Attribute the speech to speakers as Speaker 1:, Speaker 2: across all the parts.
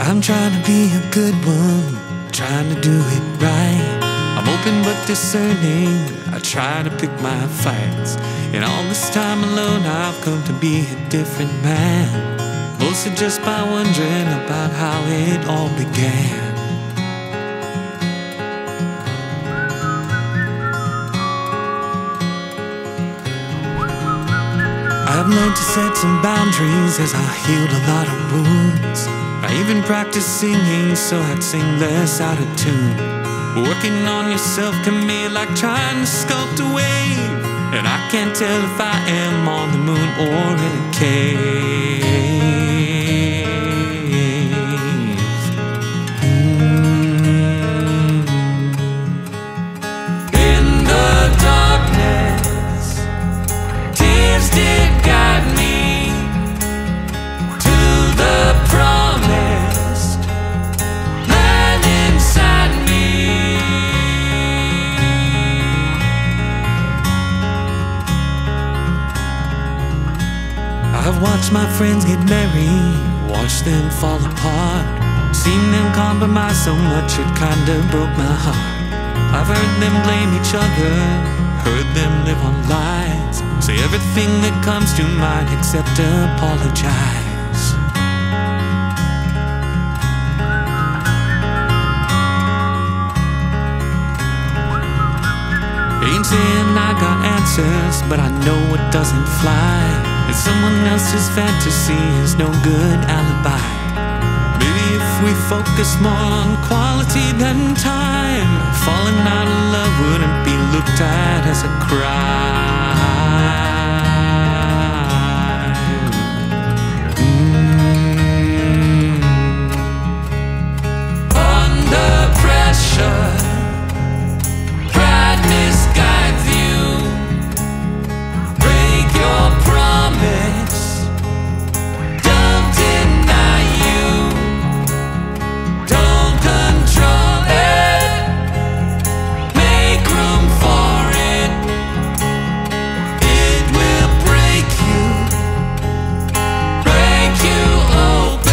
Speaker 1: I'm trying to be a good one, trying to do it right. I'm open but discerning, I try to pick my fights. And all this time alone I've come to be a different man, mostly just by wondering about how it all began. I've learned to set some boundaries as I healed a lot of wounds. I even practiced singing so I'd sing less out of tune. Working on yourself can be like trying to sculpt a wave, and I can't tell if I am on the moon or in a cave. In the darkness, tears did guide me to the promised land inside me. I've watched my friends get married, watched them fall apart, seen them compromise so much it kinda broke my heart. I've heard them blame each other, heard them live on lies, say everything that comes to mind except apologize. Ain't saying I got answers, but I know it doesn't fly, and someone else's fantasy is no good alibi. Maybe if we focus more on quality than time, falling out of love wouldn't be looked at as a crime. Under pressure, pride misguides you. Break your promise, don't deny you. Don't control it, make room for it. It will break you open.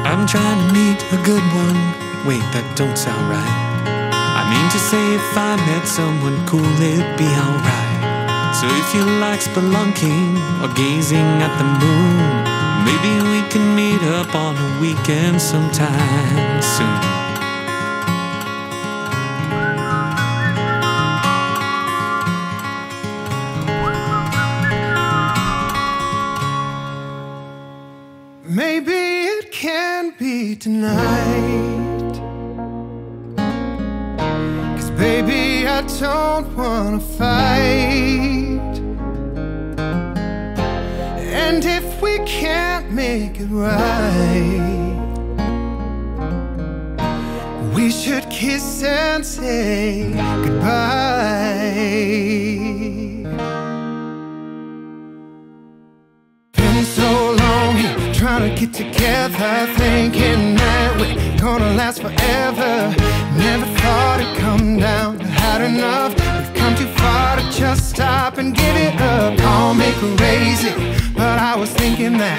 Speaker 1: I'm trying to meet a good one. Wait, that don't sound right. I mean to say if I met someone cool, it'd be alright. So if you like spelunking or gazing at the moon, maybe we can meet up on a weekend sometime soon.
Speaker 2: Maybe it can be tonight, 'cause baby I don't wanna fight. And if we can't make it right, we should kiss and say goodbye. Been so long here trying to get together, thinking that we're gonna last forever. Never thought it'd come down to had enough. We've come too far to just stop and give it up. I'll make a raise it, but I was thinking that,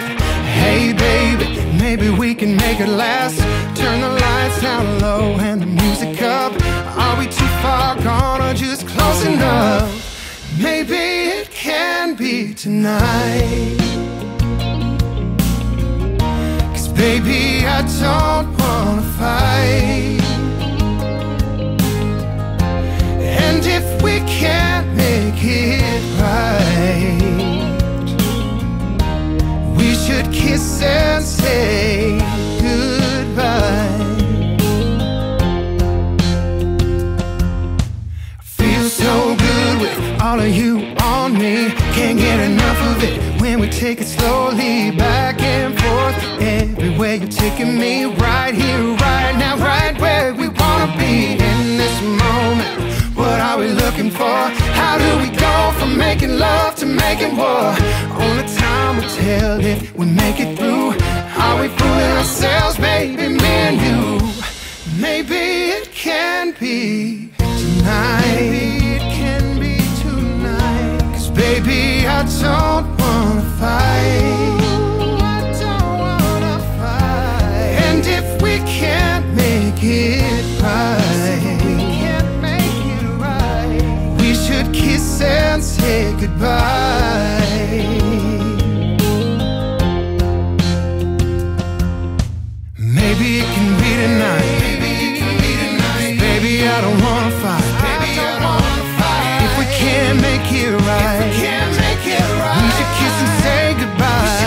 Speaker 2: hey baby, maybe we can make it last. Turn the lights down low and the music up. Are we too far gone or just close enough? Maybe it can be tonight. baby, I don't wanna fight. And if we can't make it right, we should kiss and say goodbye. Feels so good with all of you on me. Can't get enough of it when we take it slowly back and forth. Everywhere you're taking me, right here, right now, right where we wanna be in this moment. What are we looking for? How do we go from making love to making war? Only time will tell if we make it through. Are we fooling ourselves, baby, me and you? Maybe it can be tonight. Maybe it can be tonight. 'Cause baby, I don't wanna fight. I don't wanna fight. And if we can't make it right, we should kiss and say goodbye. Maybe it can be tonight. Baby, I don't wanna fight. If we can't make it right, we should kiss and say goodbye.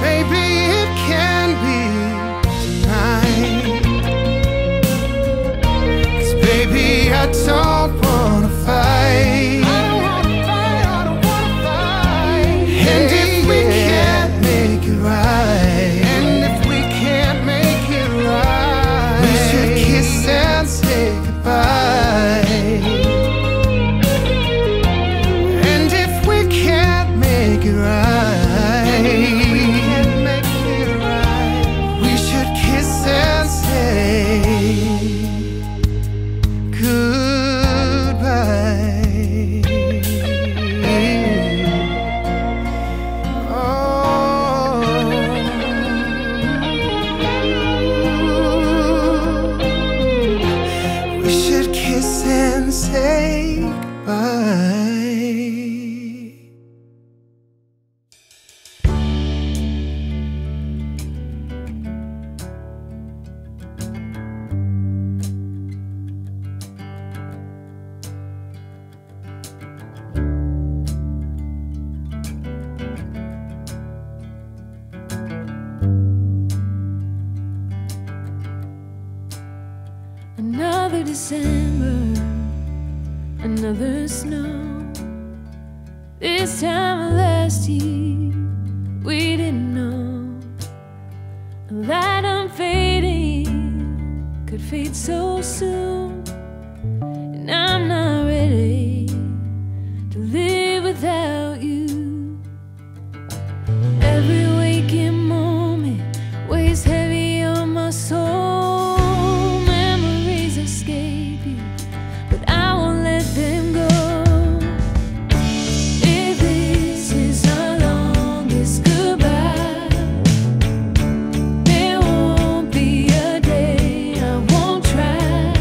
Speaker 2: Maybe it can be tonight. 'Cause baby, I don't wanna fight. And if we can't make it right, we should kiss and say goodbye. And if we can't make it right, we should kiss and say goodbye. We should kiss and say goodbye.
Speaker 3: Another December, another snow. This time last year, we didn't know that I'm fading could fade so soon. And I'm not ready to live without you. Every waking moment weighs heavy on my soul. Memories escape you, but I won't let them go. If this is our longest goodbye, there won't be a day I won't try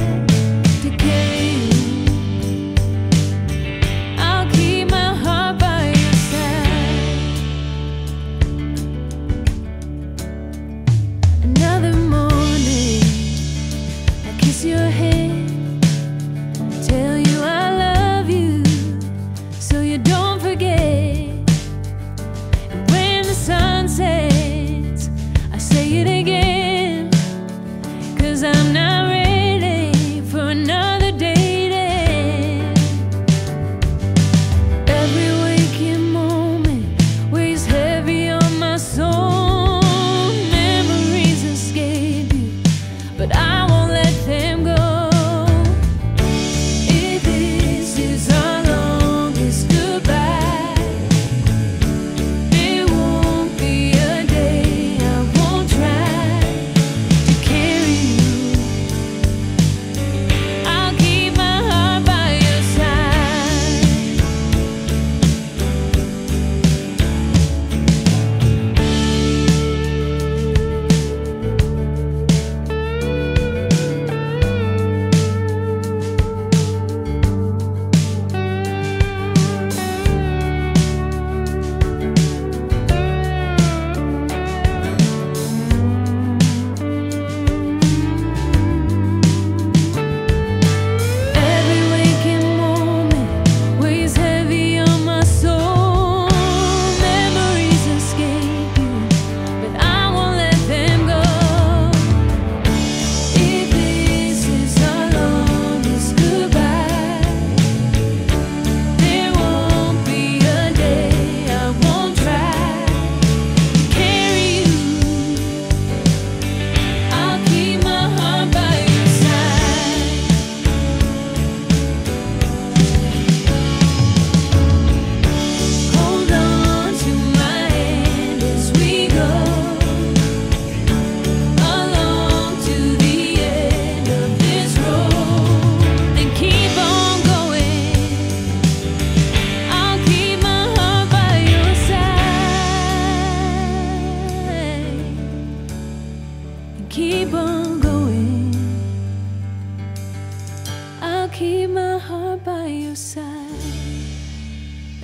Speaker 3: my heart by your side.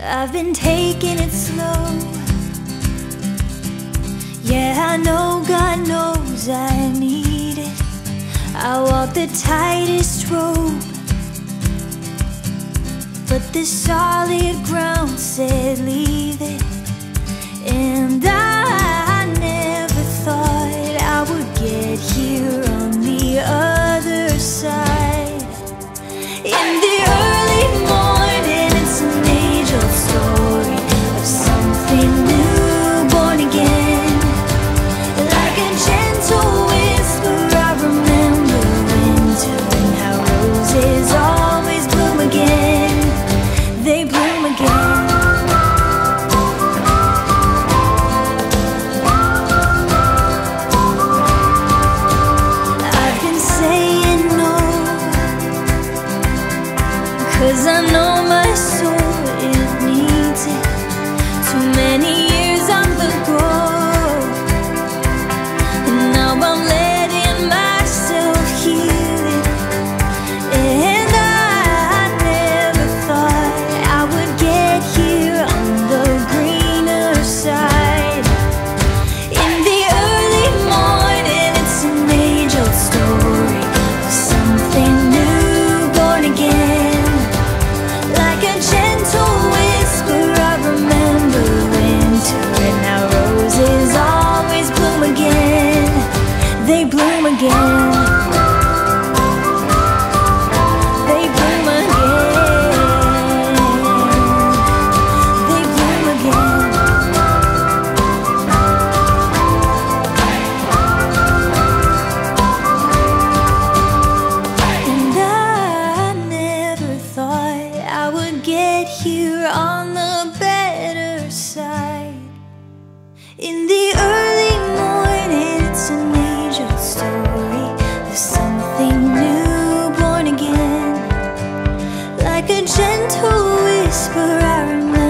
Speaker 4: I've been taking it slow. Yeah, I know God knows I need it. I walk the tightest rope, but this solid ground said leave it. And I never thought I would get here on the other side. In the early morning, it's an age-old story of something new, born again. Like a gentle whisper, I remember winter and how roses always bloom again. They bloom again. I've been saying no, 'cause I know my soul, it needs it. Too many years on the go, and now I'm letting myself heal it. And I never thought I would get here on the greener side. In the early morning, it's an age-old story of something new, born again. Like a gentle whisper, I remember winter and how roses always bloom again. They bloom again. They bloom again. They bloom again. And I never thought I would get here on the better side. In the early morning, it's an age-old story of something new, born again. Like a gentle whisper, I remember